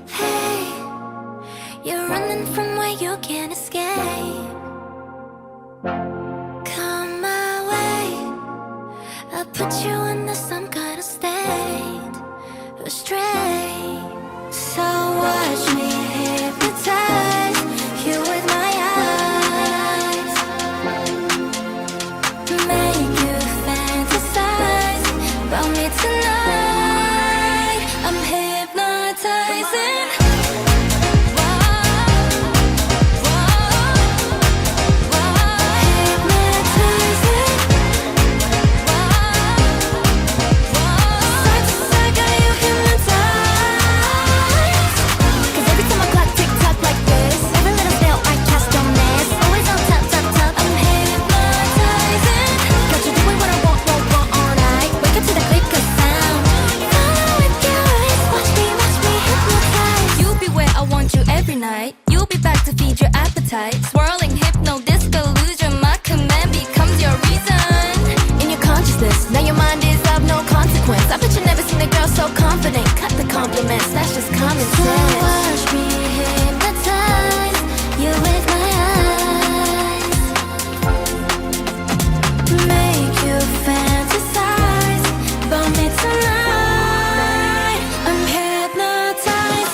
Hey, you're running from where you can't escape. Come my way, I'll put you under some kind of state, astray. So watch me hypnotize you with my eyes, make you fantasize about me tonight. I'm hypnotizing. You'll be back to feed your appetite. Swirling, hypno, disco, illusion. My command becomes your reason. In your consciousness, now your mind is of no consequence. I bet you never seen a girl so confident. Cut the compliments, that's just common sense. So watch me hypnotize you with my eyes, make you fantasize about me tonight. I'm hypnotizing.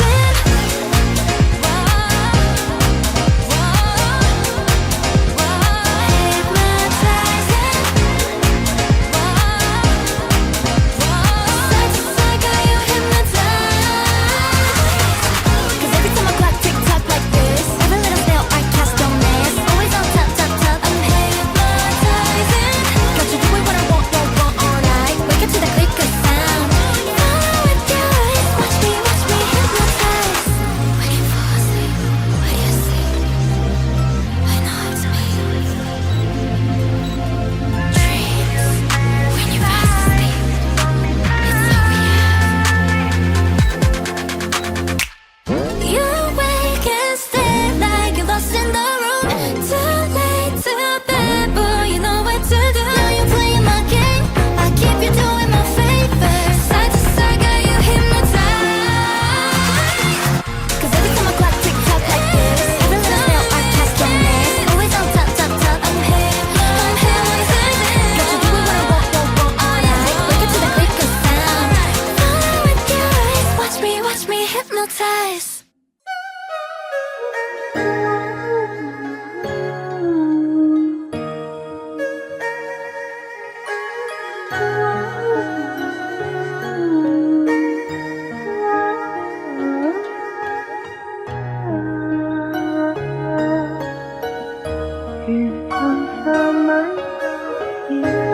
Hypnotize. Here comes the night.